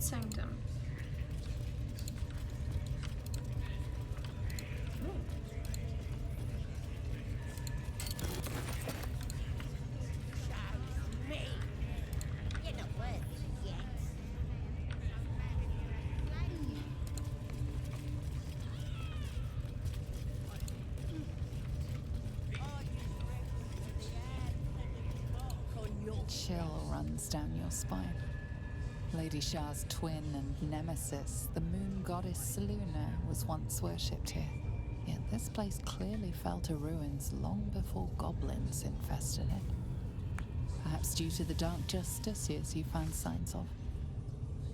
sanctum. Chill runs down your spine. Lady Shah's twin and nemesis, the moon goddess Selûne, was once worshipped here. Yet this place clearly fell to ruins long before goblins infested it. Perhaps due to the dark justiciars you found signs of.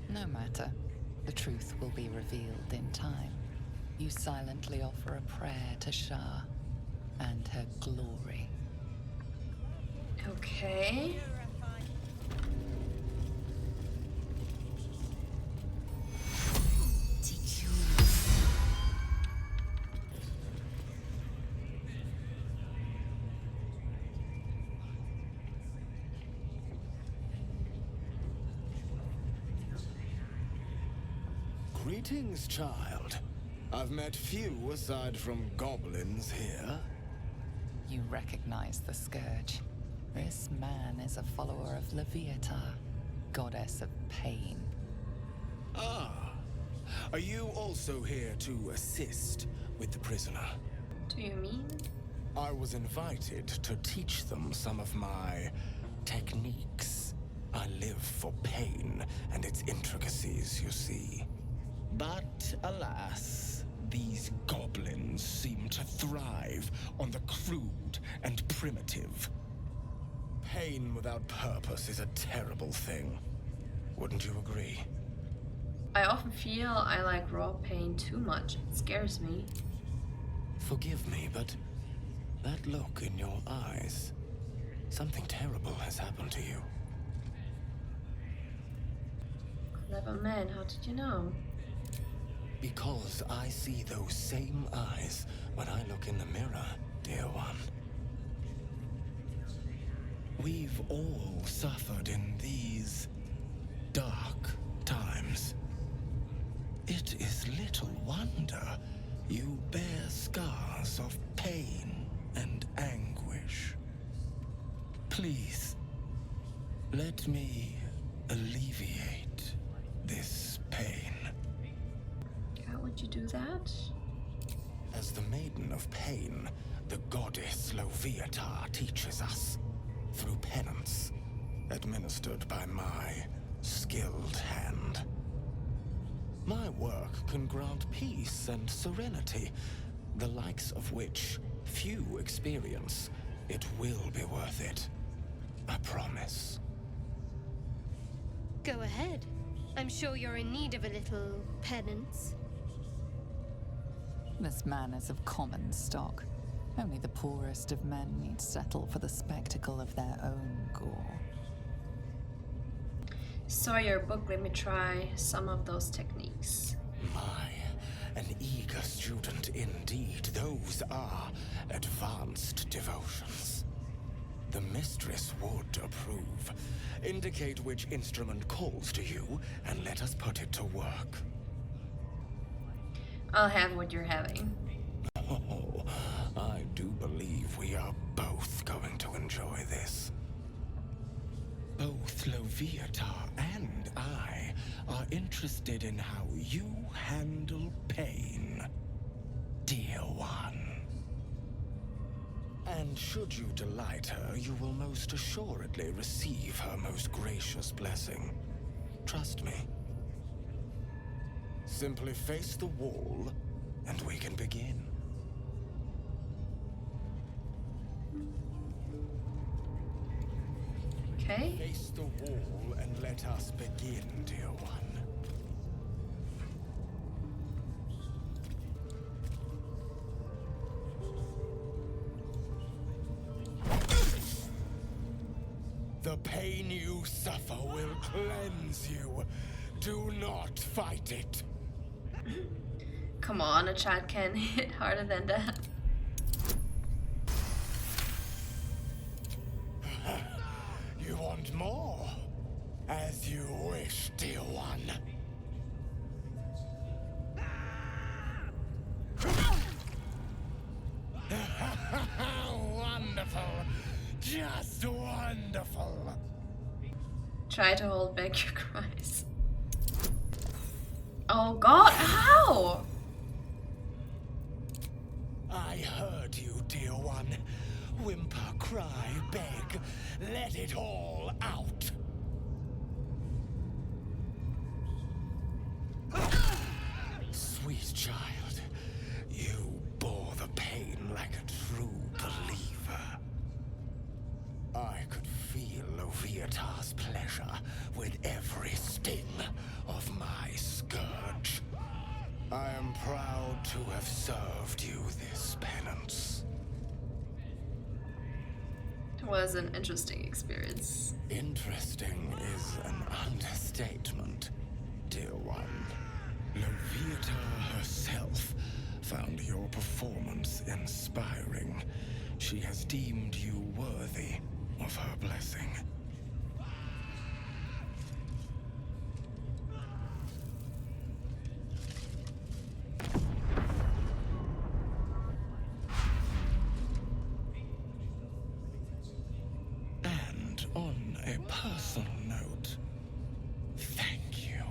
No matter. The truth will be revealed in time. You silently offer a prayer to Shah and her glory. Okay. Greetings, child. I've met few aside from goblins here. You recognize the scourge. This man is a follower of Loviatar, goddess of pain. Ah. Are you also here to assist with the prisoner? Do you mean? I was invited to teach them some of my techniques. I live for pain and its intricacies, you see. But alas, these goblins seem to thrive on the crude and primitive. Pain without purpose is a terrible thing. Wouldn't you agree? I often feel I like raw pain too much. It scares me. Forgive me, but that look in your eyes, something terrible has happened to you. Clever man, how did you know? Because I see those same eyes when I look in the mirror, dear one. We've all suffered in these dark times. It is little wonder you bear scars of pain and anguish. Please, let me alleviate this pain. How would you do that? As the Maiden of Pain, the goddess Loviatar teaches us through penance, administered by my skilled hand. My work can grant peace and serenity, the likes of which few experience. It will be worth it. I promise. Go ahead. I'm sure you're in need of a little penance. This man is of common stock. Only the poorest of men need settle for the spectacle of their own gore. Saw your book, let me try some of those techniques. My, an eager student indeed. Those are advanced devotions. The mistress would approve. Indicate which instrument calls to you, and let us put it to work. I'll have what you're having. Oh, I do believe we are both going to enjoy this. Both Loviatar and I are interested in how you handle pain, dear one. And should you delight her, you will most assuredly receive her most gracious blessing. Trust me. Simply face the wall, and we can begin. Okay. Face the wall and let us begin, dear one. The pain you suffer will cleanse you. Do not fight it. Come on, a child can hit harder than that. You want more? As you wish, dear one. Try to hold back your cries. Oh god, how? I heard you, dear one. Whimper, cry, beg. Let it all out. Sweet child, you bore the pain like a true believer. I could feel Loviatars' pleasure with every sting of my scourge. I am proud to have served you this penance. It was an interesting experience. Interesting is an understatement, dear one. Loviatar herself found your performance inspiring. She has deemed you worthy of her blessing. And on a personal note, thank you.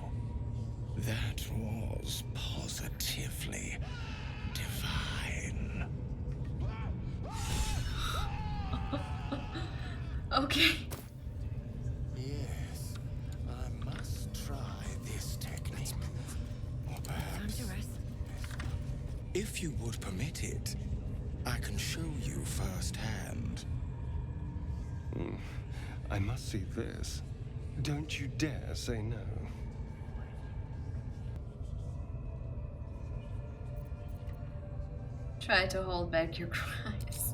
That was positively divine. Okay. Yes, I must try this technique. Or perhaps, if you would permit it, I can show you firsthand. I must see this. Don't you dare say no. Try to hold back your cries.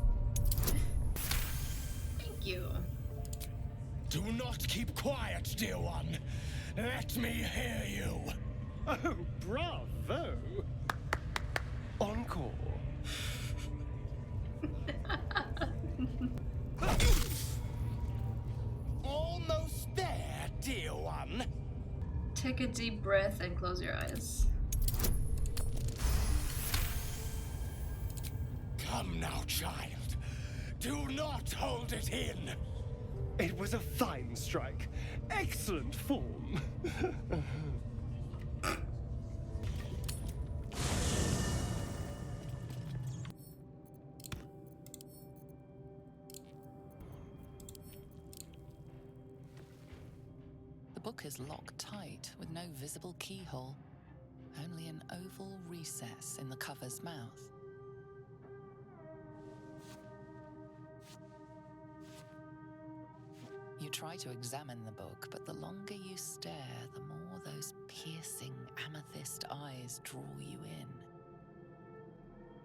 Thank you. Do not keep quiet, dear one. Let me hear you. Oh, bravo! Encore. Almost there, dear one. Take a deep breath and close your eyes. Come now, child. Do not hold it in. It was a fine strike. Excellent form. The book is locked tight with no visible keyhole, only an oval recess in the cover's mouth. You try to examine the book, but the longer you stare, the more those piercing amethyst eyes draw you in.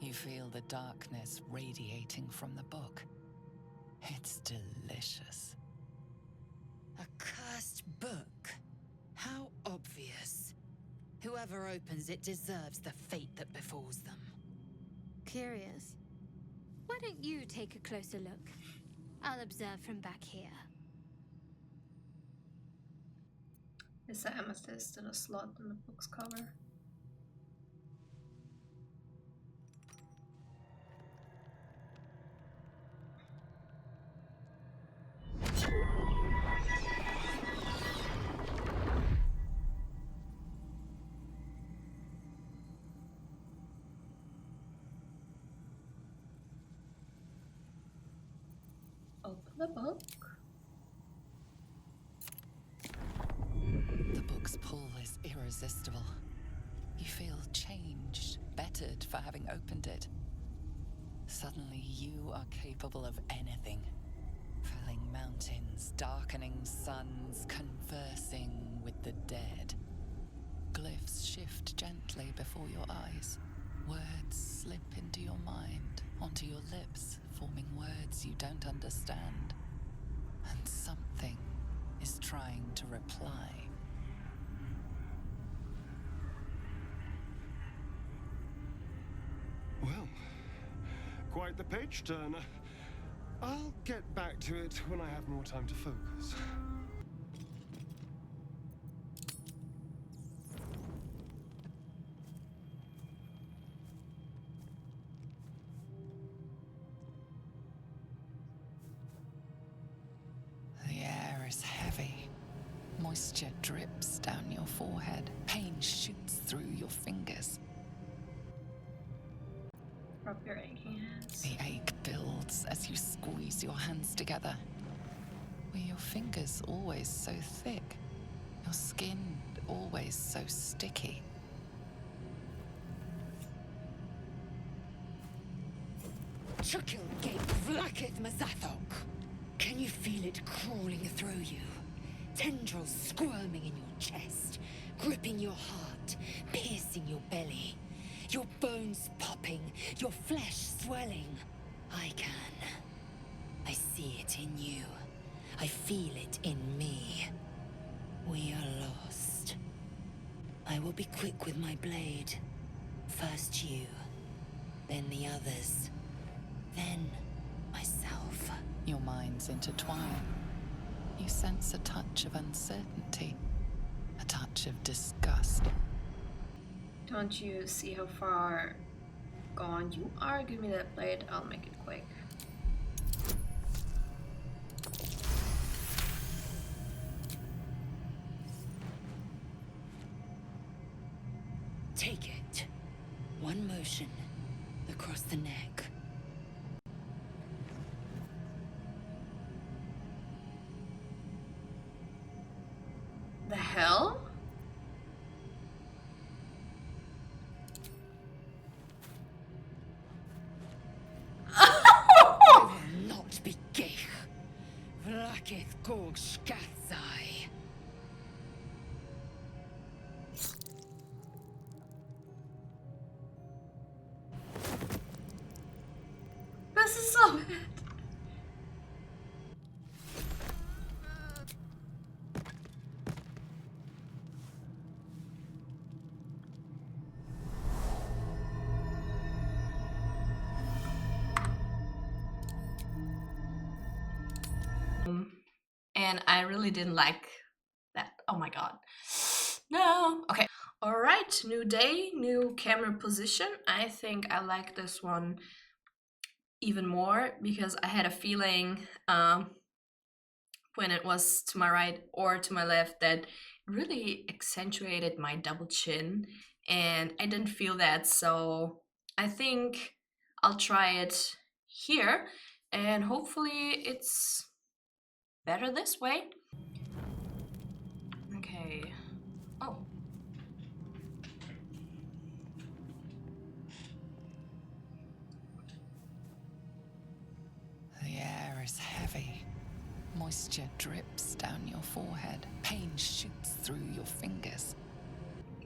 You feel the darkness radiating from the book. It's delicious. A cursed book? How obvious. Whoever opens it deserves the fate that befalls them. Curious. Why don't you take a closer look? I'll observe from back here. Is the amethyst in a slot in the book's cover? Open the book. The book's pull is irresistible. You feel changed, bettered for having opened it. Suddenly you are capable of anything. Felling mountains, darkening suns, conversing with the dead. Glyphs shift gently before your eyes. Words slip into your mind, onto your lips, forming words you don't understand. And something is trying to reply. Well, quite the page turner. I'll get back to it when I have more time to focus. The air is heavy. Moisture drips down your forehead. Pain shoots through your fingers. Rub your aching hands. The ache builds as you squeeze your hands together. Were your fingers always so thick? Your skin always so sticky? Chukil Gate Vlakith Mazathok. Can you feel it crawling through you? Tendrils squirming in your chest, gripping your heart, piercing your belly. Your bones popping, your flesh swelling. I can. I see it in you. I feel it in me. We are lost. I will be quick with my blade. First you, then the others, then myself. Your minds intertwine. You sense a touch of uncertainty, a touch of disgust. Don't you see how far gone you are? Give me that blade, I'll make it quick. Take it. One motion across the neck. The hell? I will not be gay. Vlakith Gorg Shkatzai. This is so bad. And I really didn't like that. Oh my god. No. Okay. Alright, new day, new camera position. I think I like this one even more because I had a feeling when it was to my right or to my left that it really accentuated my double chin, and I didn't feel that, so I think I'll try it here and hopefully it's better this way. Okay. Oh. The air is heavy. Moisture drips down your forehead. Pain shoots through your fingers.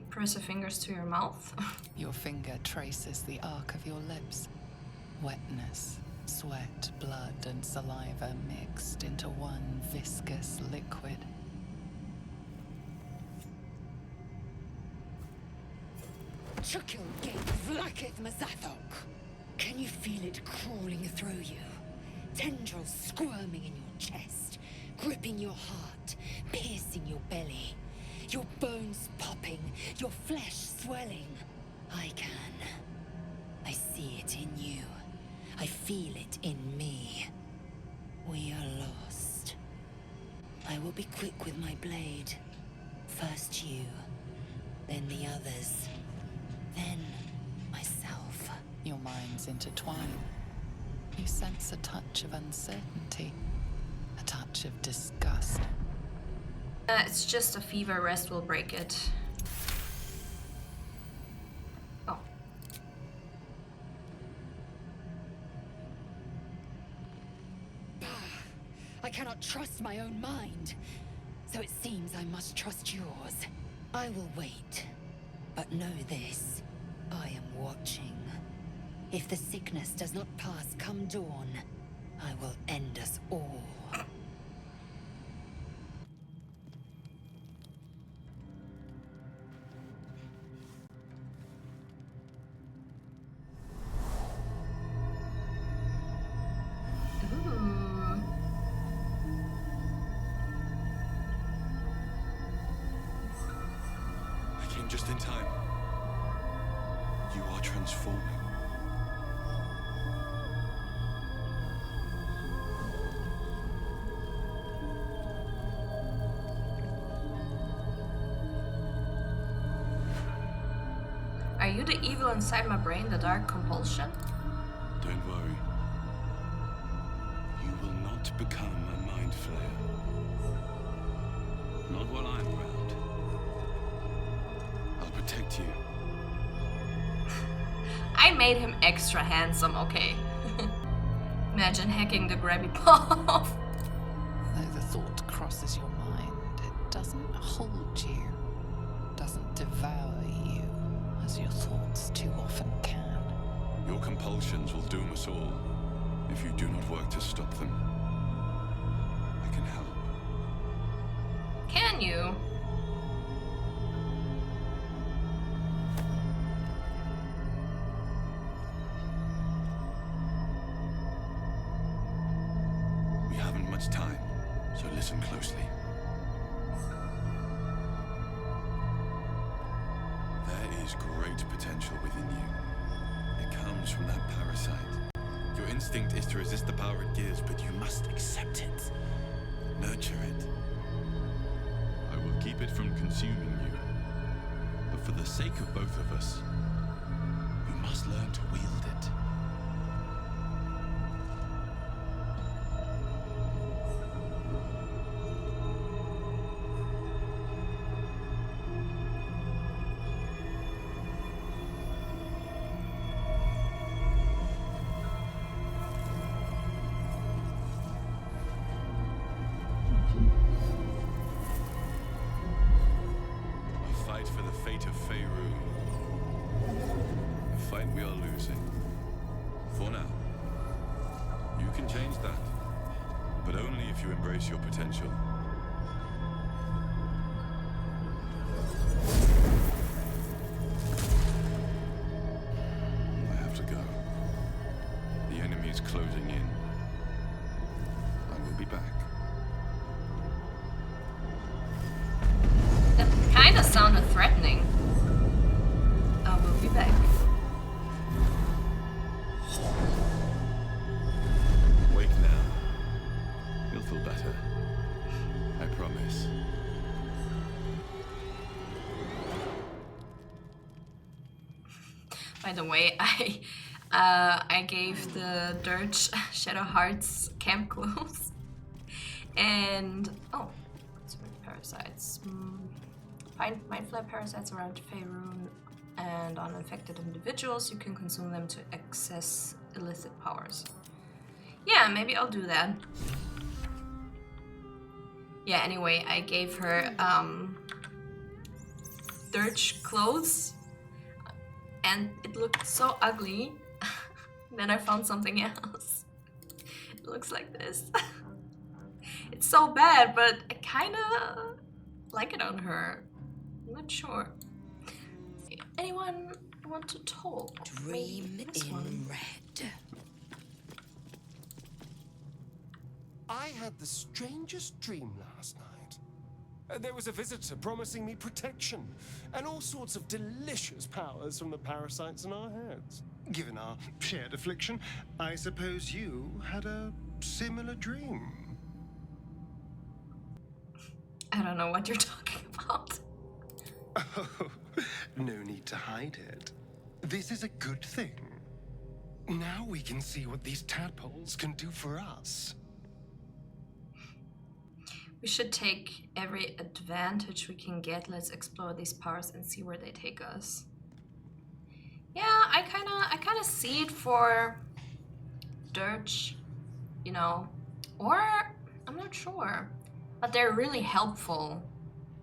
Press your fingers to your mouth. Your finger traces the arc of your lips. Wetness, sweat, blood, and saliva mixed into one viscous liquid. Chukil Gate Vlakith Mazathok. Can you feel it crawling through you? Tendrils squirming in your chest, gripping your heart, piercing your belly. Your bones popping, your flesh swelling. I can. I see it in you. I feel it in me. We are lost. I will be quick with my blade. First you, then the others, then myself. Your minds intertwine. You sense a touch of uncertainty, a touch of disgust. It's just a fever, rest will break it. Oh. I cannot trust my own mind, so it seems I must trust yours. I will wait, but know this, I am watching. If the sickness does not pass come dawn, I will end us all. I came just in time. You are transforming. you the evil inside my brain, the dark compulsion? Don't worry. You will not become a mind flayer. Not while I'm around. I'll protect you. I made him extra handsome, okay. Imagine hacking the grabby paw off. Though the thought crosses your mind, it doesn't hold you, doesn't devour you, as your thoughts too often can. Your compulsions will doom us all, if you do not work to stop them. I can help. Can you? We haven't much time, so listen closely. There is great potential within you. It comes from that parasite. Your instinct is to resist the power it gives, but you must accept it. Nurture it. I will keep it from consuming you. But for the sake of both of us, you must learn to wield it. For the fate of Faerun. A fight we are losing. For now. You can change that. But only if you embrace your potential. I have to go. The enemy is closing in. I will be back. That kind of sounded threatening. I will be back. Wake now. You'll feel better. I promise. By the way, I gave the Durge Shadow Hearts camp clothes. And oh, what's with parasites? Find mind flare parasites around Faerun and on infected individuals. You can consume them to access illicit powers. Yeah, maybe I'll do that. Yeah, anyway, I gave her Durge clothes and it looked so ugly. Then I found something else. It looks like this. It's so bad, but I kind of like it on her. I'm not sure. Anyone want to talk? Dream This one. in red. I had the strangest dream last night. There was a visitor promising me protection and all sorts of delicious powers from the parasites in our heads. Given our shared affliction, I suppose you had a similar dream. I don't know what you're talking about. Oh, no need to hide it. This is a good thing. Now we can see what these tadpoles can do for us. We should take every advantage we can get. Let's explore these powers and see where they take us. Yeah, I kind of see it for Durge, you know, or I'm not sure, but they're really helpful.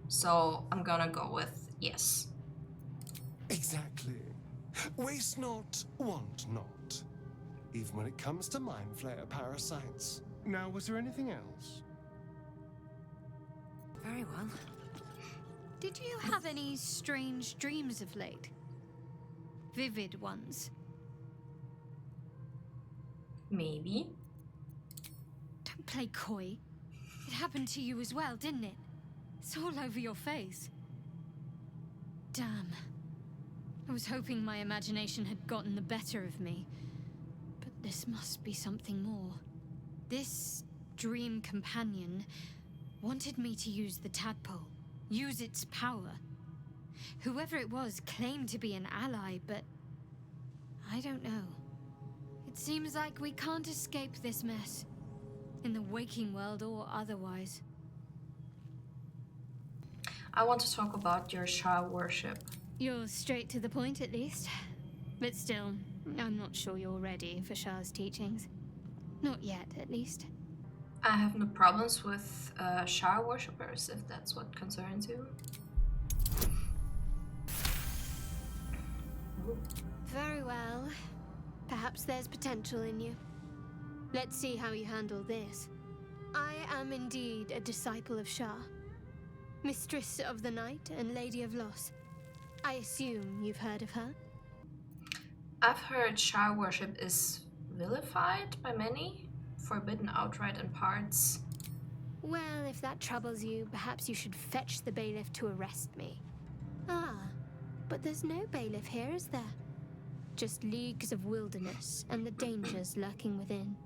So I'm gonna go with yes. Exactly. Waste not, want not. Even when it comes to mind flayer parasites. Now, was there anything else? Very well. Did you have any strange dreams of late? Vivid ones? Maybe. Don't play coy. It happened to you as well, didn't it? It's all over your face. Damn. I was hoping my imagination had gotten the better of me. But this must be something more. This dream companion wanted me to use the tadpole, use its power. Whoever it was claimed to be an ally, but I don't know. It seems like we can't escape this mess, in the waking world or otherwise. I want to talk about your Shah worship. You're straight to the point, at least. But still, I'm not sure you're ready for Shah's teachings. Not yet, at least. I have no problems with Shah worshippers, if that's what concerns you. Ooh. Very well. Perhaps there's potential in you. Let's see how you handle this. I am indeed a disciple of Shah, Mistress of the Night and Lady of Loss. I assume you've heard of her? I've heard Shah worship is vilified by many, forbidden outright in parts. Well, if that troubles you, perhaps you should fetch the bailiff to arrest me. Ah, but there's no bailiff here, is there? Just leagues of wilderness and the dangers lurking within.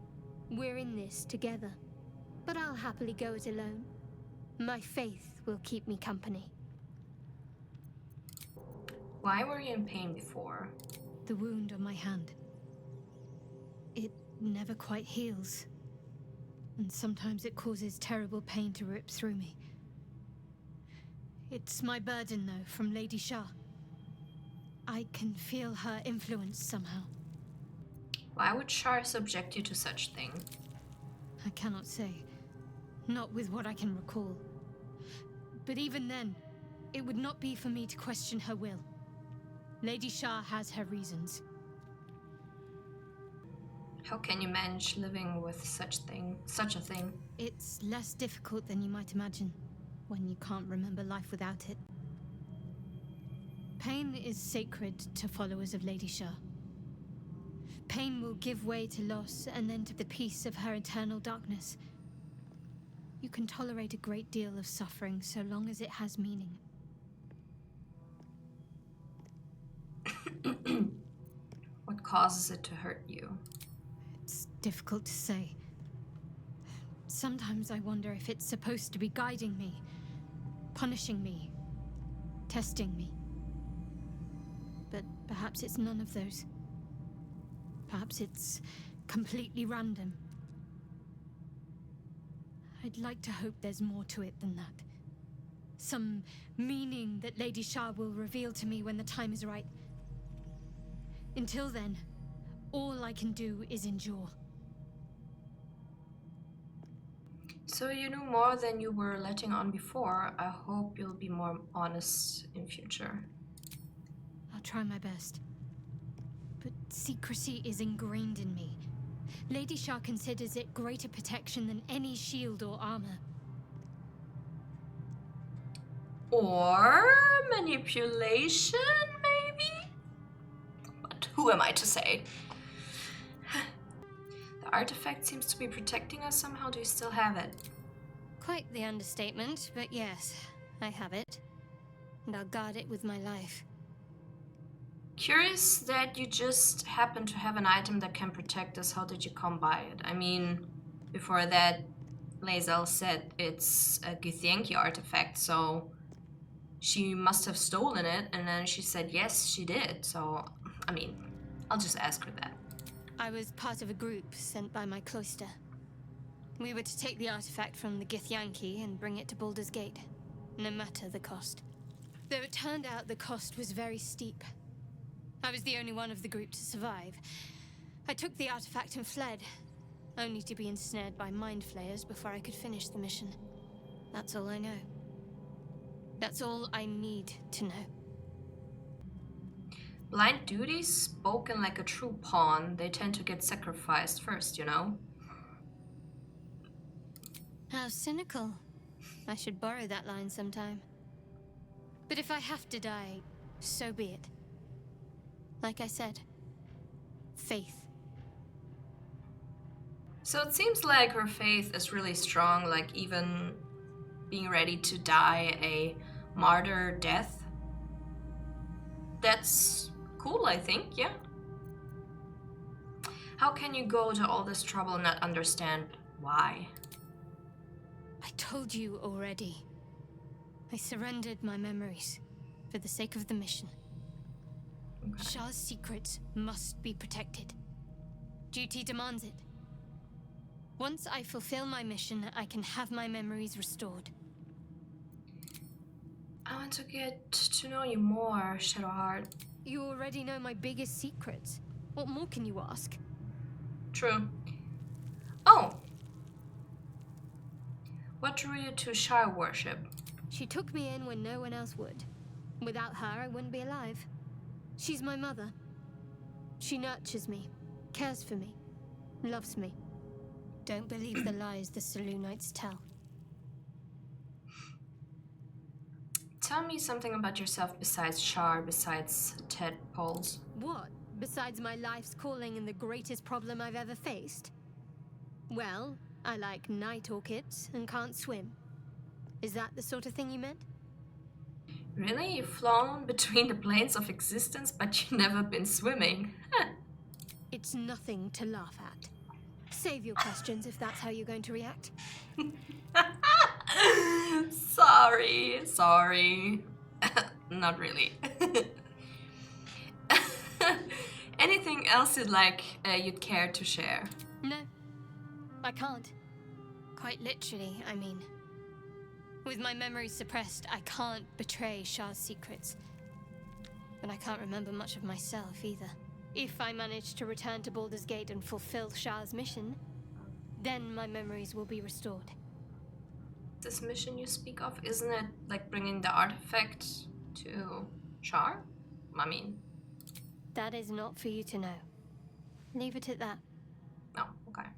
We're in this together, but I'll happily go it alone. My faith will keep me company. Why were you in pain before? The wound on my hand. It never quite heals. And sometimes it causes terrible pain to rip through me. It's my burden, though, from Lady Shah. I can feel her influence somehow. Why would Shah subject you to such thing? I cannot say. Not with what I can recall. But even then, it would not be for me to question her will. Lady Shah has her reasons. How can you manage living with such a thing? It's less difficult than you might imagine, when you can't remember life without it. Pain is sacred to followers of Lady Shah. Pain will give way to loss and then to the peace of her eternal darkness. You can tolerate a great deal of suffering so long as it has meaning. What causes it to hurt you? It's difficult to say. Sometimes I wonder if it's supposed to be guiding me, punishing me, testing me. But perhaps it's none of those. Perhaps it's completely random. I'd like to hope there's more to it than that. Some meaning that Lady Shah will reveal to me when the time is right. Until then, all I can do is endure. So you knew more than you were letting on before. I hope you'll be more honest in future. I'll try my best. But secrecy is ingrained in me. Lady Shah considers it greater protection than any shield or armor. Or manipulation, maybe? But who am I to say? The artifact seems to be protecting us somehow. Do you still have it? Quite the understatement, but yes, I have it. And I'll guard it with my life. Curious that you just happen to have an item that can protect us. How did you come by it? I mean, before that, Lae'zel said it's a Githyanki artifact, so she must have stolen it, and then she said yes, she did. So, I mean, I'll just ask her that. I was part of a group sent by my cloister. We were to take the artifact from the Githyanki and bring it to Baldur's Gate, no matter the cost. Though it turned out the cost was very steep. I was the only one of the group to survive. I took the artifact and fled, only to be ensnared by mind flayers before I could finish the mission. That's all I know. That's all I need to know. Blind duties, spoken like a true pawn, they tend to get sacrificed first, you know? How cynical. I should borrow that line sometime. But if I have to die, so be it. Like I said, faith. So it seems like her faith is really strong, like even being ready to die a martyr death. That's cool, I think, yeah. How can you go to all this trouble and not understand why? I told you already. I surrendered my memories for the sake of the mission. Okay. Shah's secrets must be protected. Duty demands it. Once I fulfill my mission, I can have my memories restored. I want to get to know you more, Shadowheart. You already know my biggest secrets. What more can you ask? True. Oh! What drew you to Shire worship? She took me in when no one else would. Without her, I wouldn't be alive. She's my mother. She nurtures me, cares for me, loves me. Don't believe the lies the Selûnites tell. Tell me something about yourself besides Shar, besides tadpoles. What? Besides my life's calling and the greatest problem I've ever faced? Well, I like night orchids and can't swim. Is that the sort of thing you meant? Really? You've flown between the planes of existence, but you've never been swimming? It's nothing to laugh at. Save your questions if that's how you're going to react. Sorry. Not really. Anything else you'd care to share? No, I can't. Quite literally, I mean. With my memories suppressed, I can't betray Shah's secrets. But I can't remember much of myself either. If I manage to return to Baldur's Gate and fulfill Shah's mission, then my memories will be restored. This mission you speak of, isn't it like bringing the artifact to Shar? I mean... That is not for you to know. Leave it at that. No, okay.